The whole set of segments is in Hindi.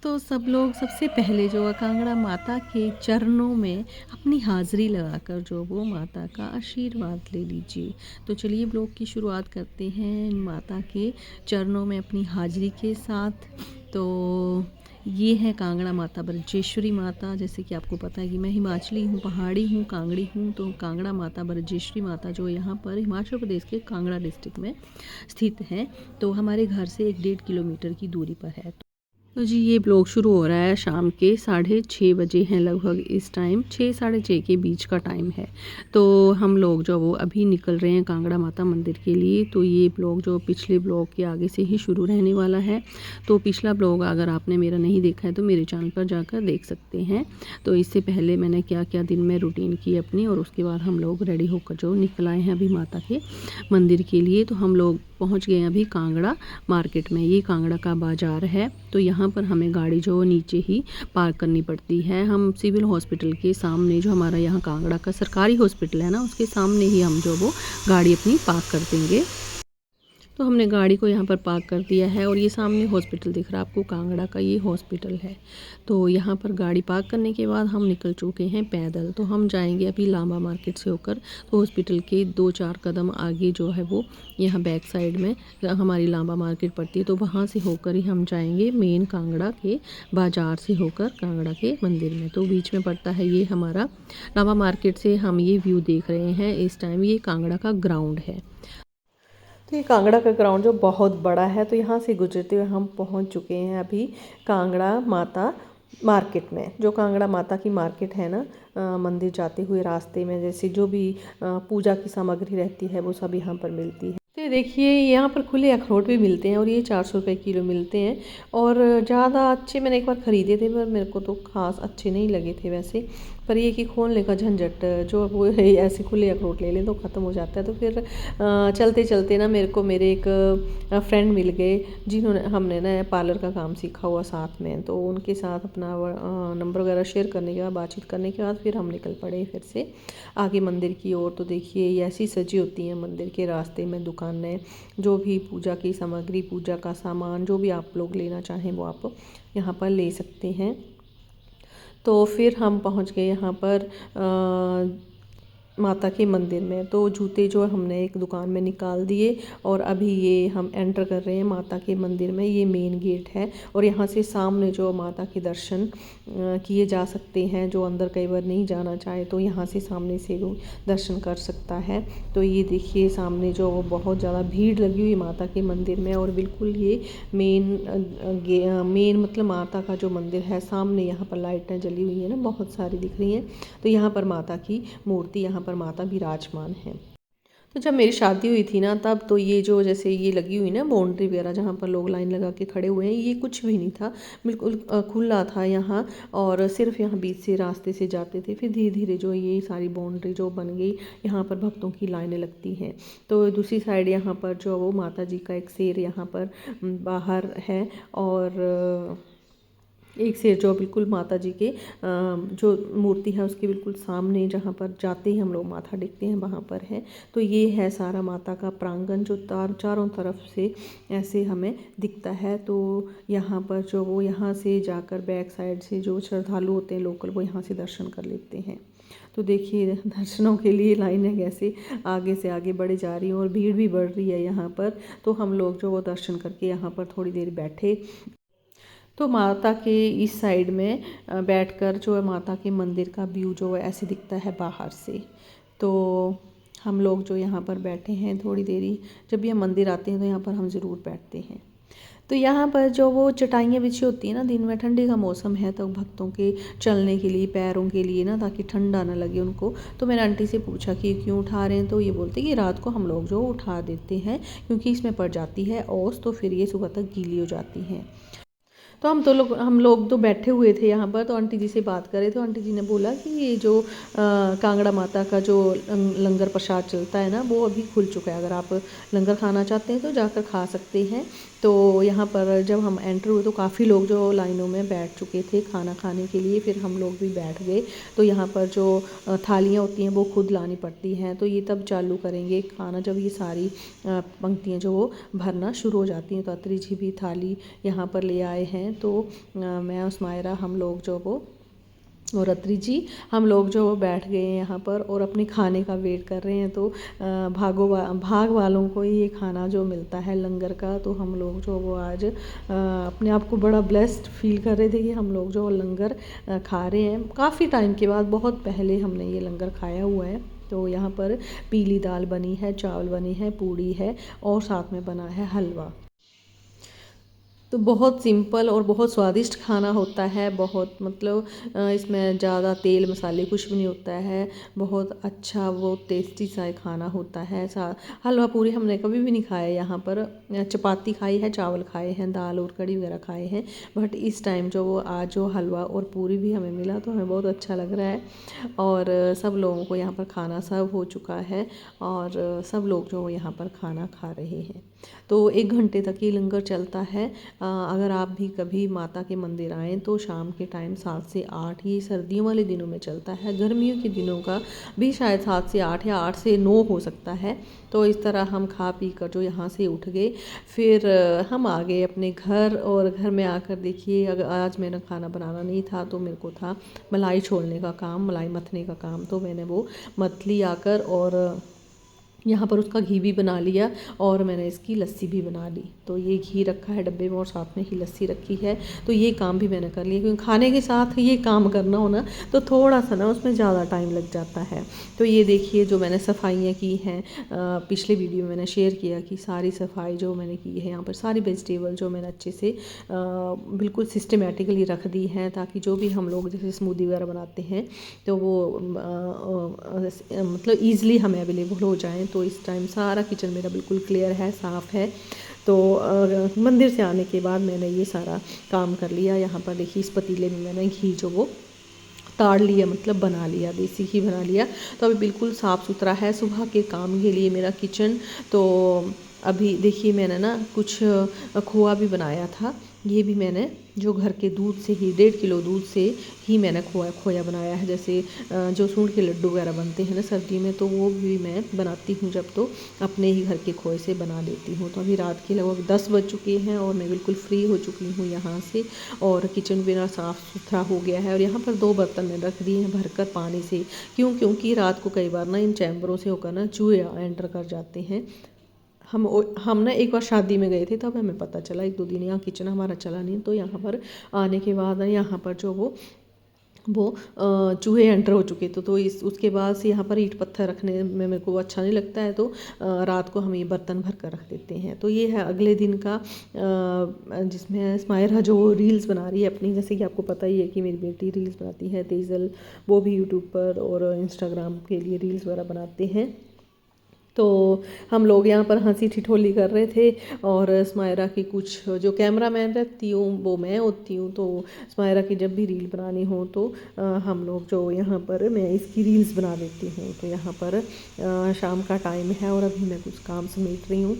तो सब लोग सबसे पहले जो है कांगड़ा माता के चरणों में अपनी हाज़िरी लगाकर जो वो माता का आशीर्वाद ले लीजिए। तो चलिए ब्लॉग की शुरुआत करते हैं माता के चरणों में अपनी हाज़िरी के साथ। तो ये है कांगड़ा माता बरजेश्वरी माता। जैसे कि आपको पता है कि मैं हिमाचली हूँ, पहाड़ी हूँ, कांगड़ी हूँ। तो कांगड़ा माता बरजेश्वरी माता जो यहाँ पर हिमाचल प्रदेश के कांगड़ा डिस्ट्रिक्ट में स्थित है। तो हमारे घर से 1-1.5 किलोमीटर की दूरी पर है। तो जी ये ब्लॉग शुरू हो रहा है शाम के 6:30 बजे हैं लगभग। इस टाइम 6 साढ़े 6 के बीच का टाइम है। तो हम लोग जो वो अभी निकल रहे हैं कांगड़ा माता मंदिर के लिए। तो ये ब्लॉग जो पिछले ब्लॉग के आगे से ही शुरू रहने वाला है। तो पिछला ब्लॉग अगर आपने मेरा नहीं देखा है तो मेरे चैनल पर जाकर देख सकते हैं। तो इससे पहले मैंने क्या क्या दिन में रूटीन की अपनी, और उसके बाद हम लोग रेडी होकर जो निकल आए हैं अभी माता के मंदिर के लिए। तो हम लोग पहुंच गए हैं अभी कांगड़ा मार्केट में। ये कांगड़ा का बाज़ार है। तो यहाँ पर हमें गाड़ी जो नीचे ही पार्क करनी पड़ती है। हम सिविल हॉस्पिटल के सामने, जो हमारा यहाँ कांगड़ा का सरकारी हॉस्पिटल है ना, उसके सामने ही हम जो वो गाड़ी अपनी पार्क कर देंगे। तो हमने गाड़ी को यहाँ पर पार्क कर दिया है और ये सामने हॉस्पिटल दिख रहा है आपको, कांगड़ा का ये हॉस्पिटल है। तो यहाँ पर गाड़ी पार्क करने के बाद हम निकल चुके हैं पैदल। तो हम जाएंगे अभी लांबा मार्केट से होकर। तो हॉस्पिटल के 2-4 कदम आगे जो है वो यहाँ बैक साइड में हमारी लांबा मार्केट पड़ती है। तो वहाँ से होकर ही हम जाएंगे मेन कांगड़ा के बाज़ार से होकर कांगड़ा के मंदिर में। तो बीच में पड़ता है ये हमारा लांबा मार्केट से हम ये व्यू देख रहे हैं इस टाइम। ये कांगड़ा का ग्राउंड है। तो ये कांगड़ा का ग्राउंड जो बहुत बड़ा है। तो यहाँ से गुजरते हुए हम पहुँच चुके हैं अभी कांगड़ा माता मार्केट में। जो कांगड़ा माता की मार्केट है ना, मंदिर जाते हुए रास्ते में जैसे जो भी पूजा की सामग्री रहती है वो सब यहाँ पर मिलती है। तो देखिए यहाँ पर खुले अखरोट भी मिलते हैं और ये 400 रुपये किलो मिलते हैं। और ज़्यादा अच्छे मैंने एक बार ख़रीदे थे पर मेरे को तो ख़ास अच्छे नहीं लगे थे वैसे। पर ये कि खोलने का झंझट, जो वो ऐसे खुले अखरोट ले लें तो ख़त्म हो जाता है। तो फिर चलते चलते ना मेरे को मेरे एक फ्रेंड मिल गए जिन्होंने, हमने ना पार्लर का काम सीखा हुआ साथ में। तो उनके साथ अपना नंबर वगैरह शेयर करने के बाद, बातचीत करने के बाद फिर हम निकल पड़े फिर से आगे मंदिर की ओर। तो देखिए ये ऐसी सजी होती हैं मंदिर के रास्ते में दुकानें। जो भी पूजा की सामग्री, पूजा का सामान जो भी आप लोग लेना चाहें वो आप यहाँ पर ले सकते हैं। तो फिर हम पहुँच गए यहाँ पर माता के मंदिर में। तो जूते जो हमने एक दुकान में निकाल दिए और अभी ये हम एंटर कर रहे हैं माता के मंदिर में। ये मेन गेट है और यहाँ से सामने जो माता के दर्शन किए जा सकते हैं। जो अंदर कई बार नहीं जाना चाहे तो यहाँ से सामने से वो दर्शन कर सकता है। तो ये देखिए सामने जो बहुत ज़्यादा भीड़ लगी हुई माता के मंदिर में। और बिल्कुल ये मेन मतलब माता का जो मंदिर है सामने, यहाँ पर लाइटें जली हुई हैं ना, बहुत सारी दिख रही हैं। तो यहाँ पर माता की मूर्ति, यहाँ पर माता विराजमान है। तो जब मेरी शादी हुई थी ना तब तो ये जो जैसे ये लगी हुई ना बाउंड्री वगैरह जहाँ पर लोग लाइन लगा के खड़े हुए हैं, ये कुछ भी नहीं था, बिल्कुल खुला था यहाँ। और सिर्फ यहाँ बीच से रास्ते से जाते थे। फिर धीरे धीरे जो ये सारी बाउंड्री जो बन गई, यहाँ पर भक्तों की लाइनें लगती हैं। तो दूसरी साइड यहाँ पर जो वो माता जी का एक शेर यहाँ पर बाहर है। और एक शेर जो बिल्कुल माता जी के जो मूर्ति है उसके बिल्कुल सामने, जहाँ पर जाते ही हम लोग माथा टेकते हैं वहाँ पर है। तो ये है सारा माता का प्रांगण जो चारों तरफ से ऐसे हमें दिखता है। तो यहाँ पर जो वो यहाँ से जाकर बैक साइड से जो श्रद्धालु होते हैं लोकल, वो यहाँ से दर्शन कर लेते हैं। तो देखिए दर्शनों के लिए लाइनें कैसे आगे से आगे बढ़ी जा रही हैं और भीड़ भी बढ़ रही है यहाँ पर। तो हम लोग जो वो दर्शन करके यहाँ पर थोड़ी देर बैठे। तो माता के इस साइड में बैठकर जो है माता के मंदिर का व्यू जो है ऐसे दिखता है बाहर से। तो हम लोग जो यहाँ पर बैठे हैं थोड़ी देरी, जब भी हम मंदिर आते हैं तो यहाँ पर हम ज़रूर बैठते हैं। तो यहाँ पर जो वो चटाइयाँ बिछी होती हैं ना, दिन में ठंडी का मौसम है तो भक्तों के चलने के लिए, पैरों के लिए ना, ताकि ठंडा ना लगे उनको। तो मैंने आंटी से पूछा कि क्यों उठा रहे हैं। तो ये बोलते कि रात को हम लोग जो उठा देते हैं क्योंकि इसमें पड़ जाती है ओस, तो फिर ये सुबह तक गीली हो जाती हैं। तो हम लोग तो बैठे हुए थे यहाँ पर। तो आंटी जी से बात करें तो आंटी जी ने बोला कि ये जो कांगड़ा माता का जो लंगर प्रसाद चलता है ना, वो अभी खुल चुका है। अगर आप लंगर खाना चाहते हैं तो जाकर खा सकते हैं। तो यहाँ पर जब हम एंटर हुए तो काफ़ी लोग जो लाइनों में बैठ चुके थे खाना खाने के लिए, फिर हम लोग भी बैठ गए। तो यहाँ पर जो थालियाँ होती हैं वो खुद लानी पड़ती हैं, तो ये तब चालू करेंगे खाना जब ये सारी पंक्तियाँ जो वो भरना शुरू हो जाती हैं। तो अत्री जी भी थाली यहाँ पर ले आए हैं। तो मैं और स्मायरा हम लोग जो वो और अत्री जी हम लोग जो बैठ गए हैं यहाँ पर और अपने खाने का वेट कर रहे हैं। तो भाग वालों को ये खाना जो मिलता है लंगर का, तो हम लोग जो वो आज अपने आप को बड़ा ब्लेस्ड फील कर रहे थे कि हम लोग जो लंगर खा रहे हैं। काफ़ी टाइम के बाद, बहुत पहले हमने ये लंगर खाया हुआ है। तो यहाँ पर पीली दाल बनी है, चावल बनी है, पूड़ी है और साथ में बना है हलवा। तो बहुत सिंपल और बहुत स्वादिष्ट खाना होता है। बहुत मतलब इसमें ज़्यादा तेल मसाले कुछ भी नहीं होता है। बहुत अच्छा वो टेस्टी सा खाना होता है। हलवा पूरी हमने कभी भी नहीं खाया यहाँ पर। चपाती खाई है, चावल खाए हैं, दाल और कड़ी वगैरह खाए हैं। बट इस टाइम जो वो आज जो हलवा और पूरी भी हमें मिला तो हमें बहुत अच्छा लग रहा है। और सब लोगों को यहाँ पर खाना सर्व हो चुका है और सब लोग जो यहाँ पर खाना खा रहे हैं। तो 1 घंटे तक ये लंगर चलता है। अगर आप भी कभी माता के मंदिर आएँ तो शाम के टाइम 7 से 8, ये सर्दियों वाले दिनों में चलता है। गर्मियों के दिनों का भी शायद 7 से 8 या 8 से 9 हो सकता है। तो इस तरह हम खा पी कर जो यहाँ से उठ गए, फिर हम आ गए अपने घर। और घर में आकर देखिए, अगर आज मैंने खाना बनाना नहीं था तो मेरे को था मलाई छोलने का काम, मलाई मथने का काम। तो मैंने वो मथ ली आकर और यहाँ पर उसका घी भी बना लिया और मैंने इसकी लस्सी भी बना ली। तो ये घी रखा है डब्बे में और साथ में ही लस्सी रखी है। तो ये काम भी मैंने कर लिया, क्योंकि खाने के साथ ये काम करना हो ना तो थोड़ा सा ना उसमें ज़्यादा टाइम लग जाता है। तो ये देखिए जो मैंने सफाइयाँ की हैं, पिछले वीडियो में मैंने शेयर किया कि सारी सफाई जो मैंने की है यहाँ पर, सारी वेजिटेबल जो मैंने अच्छे से बिल्कुल सिस्टमेटिकली रख दी हैं, ताकि जो भी हम लोग जैसे स्मूदी वगैरह बनाते हैं तो वो मतलब ईज़िली हमें अवेलेबल हो जाएँ। तो इस टाइम सारा किचन मेरा बिल्कुल क्लियर है, साफ़ है। तो मंदिर से आने के बाद मैंने ये सारा काम कर लिया। यहाँ पर देखिए इस पतीले में मैंने घी जो वो ताड़ लिया, मतलब बना लिया, देसी घी बना लिया। तो अभी बिल्कुल साफ़ सुथरा है सुबह के काम के लिए मेरा किचन। तो अभी देखिए मैंने ना कुछ खोआ भी बनाया था। ये भी मैंने जो घर के दूध से ही 1.5 किलो दूध से ही मैंने खोया बनाया है। जैसे जो सूंड के लड्डू वगैरह बनते हैं ना सर्दी में, तो वो भी मैं बनाती हूँ जब, तो अपने ही घर के खोए से बना लेती हूँ। तो अभी रात के लगभग 10 बज चुके हैं और मैं बिल्कुल फ्री हो चुकी हूँ यहाँ से। और किचन मेरा साफ़ सुथरा हो गया है। और यहाँ पर 2 बर्तन मैंने रख दिए हैं भरकर पानी से। क्योंकि रात को कई बार ना इन चैम्बरों से होकर ना चूहे एंटर कर जाते हैं। हम ना एक बार शादी में गए थे, तब हमें पता चला। 1-2 दिन यहाँ किचन हमारा चला नहीं, तो यहाँ पर आने के बाद यहाँ पर जो वो चूहे एंटर हो चुके थे। तो इस उसके बाद से यहाँ पर ईंट पत्थर रखने में मेरे को अच्छा नहीं लगता है। तो रात को हम ये बर्तन भर कर रख देते हैं। तो ये है अगले दिन का, जिसमें स्मायरा जो रील्स बना रही है अपनी। जैसे कि आपको पता ही है कि मेरी बेटी रील्स बनाती है, तेज़ल, वो भी यूट्यूब पर और इंस्टाग्राम के लिए रील्स वगैरह बनाते हैं। तो हम लोग यहाँ पर हंसी ठिठोली कर रहे थे। और स्मायरा की कुछ जो कैमरामैन रहती हूँ वो मैं होती हूँ। तो स्मायरा की जब भी रील बनानी हो तो हम लोग जो यहाँ पर मैं इसकी रील्स बना देती हूँ। तो यहाँ पर शाम का टाइम है और अभी मैं कुछ काम समेट रही हूँ,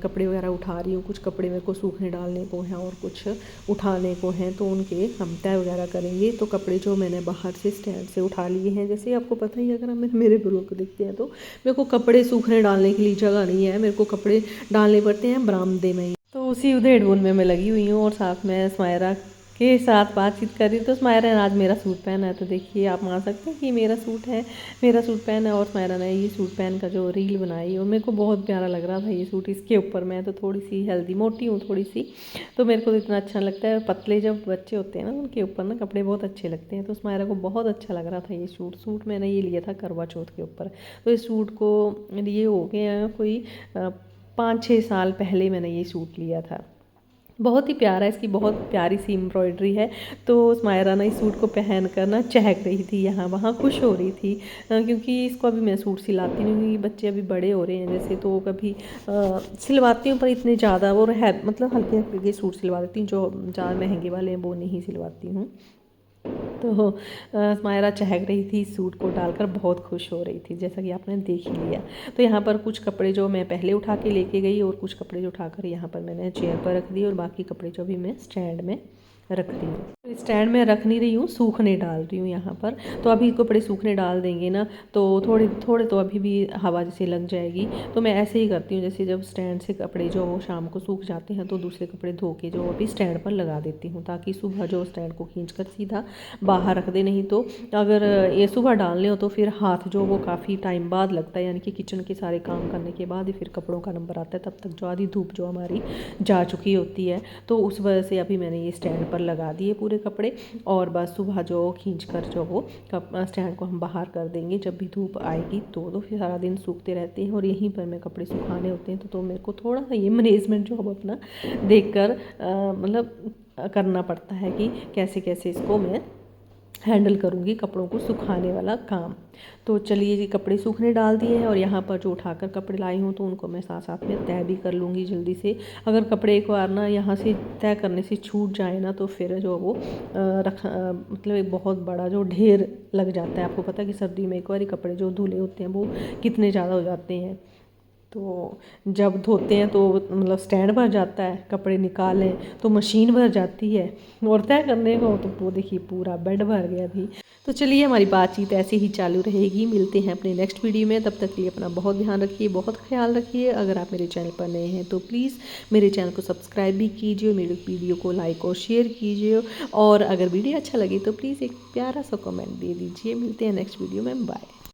कपड़े वगैरह उठा रही हूँ। कुछ कपड़े मेरे को सूखने डालने को हैं और कुछ उठाने को हैं, तो उनके हम तय वगैरह करेंगे। तो कपड़े जो मैंने बाहर से स्टैंड से उठा लिए हैं, जैसे आपको पता ही, अगर हम मेरे ब्लॉग को देखते हैं तो मेरे को कपड़े सूखने डालने के लिए जगह नहीं है, मेरे को कपड़े डालने पड़ते हैं बरामदे में ही। तो उसी उधेड़-बुन में मैं लगी हुई हूँ और साथ में स्मायरा के साथ बातचीत कर रही हूँ। तो स्मायरा ने आज मेरा सूट पहना है, तो देखिए आप मान सकते हैं कि मेरा सूट है, मेरा सूट पहना है। और स्मायरा ने ये सूट पहन का जो रील बनाई और मेरे को बहुत प्यारा लग रहा था ये सूट इसके ऊपर। मैं तो थोड़ी सी हेल्दी मोटी हूँ थोड़ी सी, तो मेरे को तो इतना अच्छा लगता है। पतले जब बच्चे होते हैं ना उनके ऊपर ना कपड़े बहुत अच्छे लगते हैं। तो स्मायरा को बहुत अच्छा लग रहा था ये सूट मैंने ये लिया था करवा चौथ के ऊपर। तो इस सूट को लिए हो गए कोई 5-6 साल पहले मैंने ये सूट लिया था। बहुत ही प्यारा है, इसकी बहुत प्यारी सी एम्ब्रॉयडरी है। तो स्मायरा ना इस सूट को पहन कर ना चहक रही थी, यहाँ वहाँ खुश हो रही थी। क्योंकि इसको अभी मैं सूट सिलाती नहीं, क्योंकि बच्चे अभी बड़े हो रहे हैं जैसे, तो कभी सिलवाती हूँ पर इतने ज़्यादा और है मतलब हल्के हल्के सूट सिलवा देती हूँ, जो ज़्यादा महंगे वाले हैं वो नहीं सिलवाती हूँ। तो मायरा चहक रही थी सूट को डालकर, बहुत खुश हो रही थी, जैसा कि आपने देख ही लिया। तो यहाँ पर कुछ कपड़े जो मैं पहले उठा के लेके गई और कुछ कपड़े जो उठाकर यहाँ पर मैंने चेयर पर रख दिए और बाकी कपड़े जो भी मैं स्टैंड में रख रही हूँ। स्टैंड में रख नहीं रही हूँ, सूखने डाल रही हूँ यहाँ पर। तो अभी कपड़े सूखने डाल देंगे ना तो थोड़े थोड़े तो अभी भी हवा जैसे लग जाएगी। तो मैं ऐसे ही करती हूँ, जैसे जब स्टैंड से कपड़े जो वो शाम को सूख जाते हैं तो दूसरे कपड़े धो के जो अभी स्टैंड पर लगा देती हूँ, ताकि सुबह जो स्टैंड को खींच कर सीधा बाहर रख दे। नहीं तो अगर ये सुबह डालने हो तो फिर हाथ जो वो काफ़ी टाइम बाद लगता है, यानी कि किचन के सारे काम करने के बाद ही फिर कपड़ों का नंबर आता है, तब तक जो आधी धूप जो हमारी जा चुकी होती है। तो उस वजह से अभी मैंने ये स्टैंड पर लगा दिए पूरे कपड़े, और बस सुबह जो खींच कर जो वो स्टैंड को हम बाहर कर देंगे जब भी धूप आएगी। तो फिर सारा दिन सूखते रहते हैं और यहीं पर मैं कपड़े सुखाने होते हैं। तो मेरे को थोड़ा सा ये मैनेजमेंट जो अब अपना देख कर मतलब करना पड़ता है कि कैसे कैसे इसको मैं हैंडल करूँगी कपड़ों को सुखाने वाला काम। तो चलिए जी, कपड़े सूखने डाल दिए हैं और यहाँ पर जो उठाकर कपड़े लाई हूँ तो उनको मैं साथ साथ में तय भी कर लूँगी जल्दी से। अगर कपड़े एक बार ना यहाँ से तय करने से छूट जाए ना तो फिर जो वो मतलब एक बहुत बड़ा जो ढेर लग जाता है। आपको पता है कि सर्दी में एक बार कपड़े जो धुले होते हैं वो कितने ज़्यादा हो जाते हैं। तो जब धोते हैं तो मतलब स्टैंड भर जाता है, कपड़े निकालें तो मशीन भर जाती है, और तय करने को तो वो देखिए पूरा बेड भर गया अभी। तो चलिए, हमारी बातचीत ऐसे ही चालू रहेगी। मिलते हैं अपने नेक्स्ट वीडियो में, तब तक के लिए अपना बहुत ध्यान रखिए, बहुत ख्याल रखिए। अगर आप मेरे चैनल पर नए हैं तो प्लीज़ मेरे चैनल को सब्सक्राइब भी कीजिए, मेरे वीडियो को लाइक और शेयर कीजिए, और अगर वीडियो अच्छा लगे तो प्लीज़ एक प्यारा सा कमेंट दे दीजिए। मिलते हैं नेक्स्ट वीडियो में, बाय।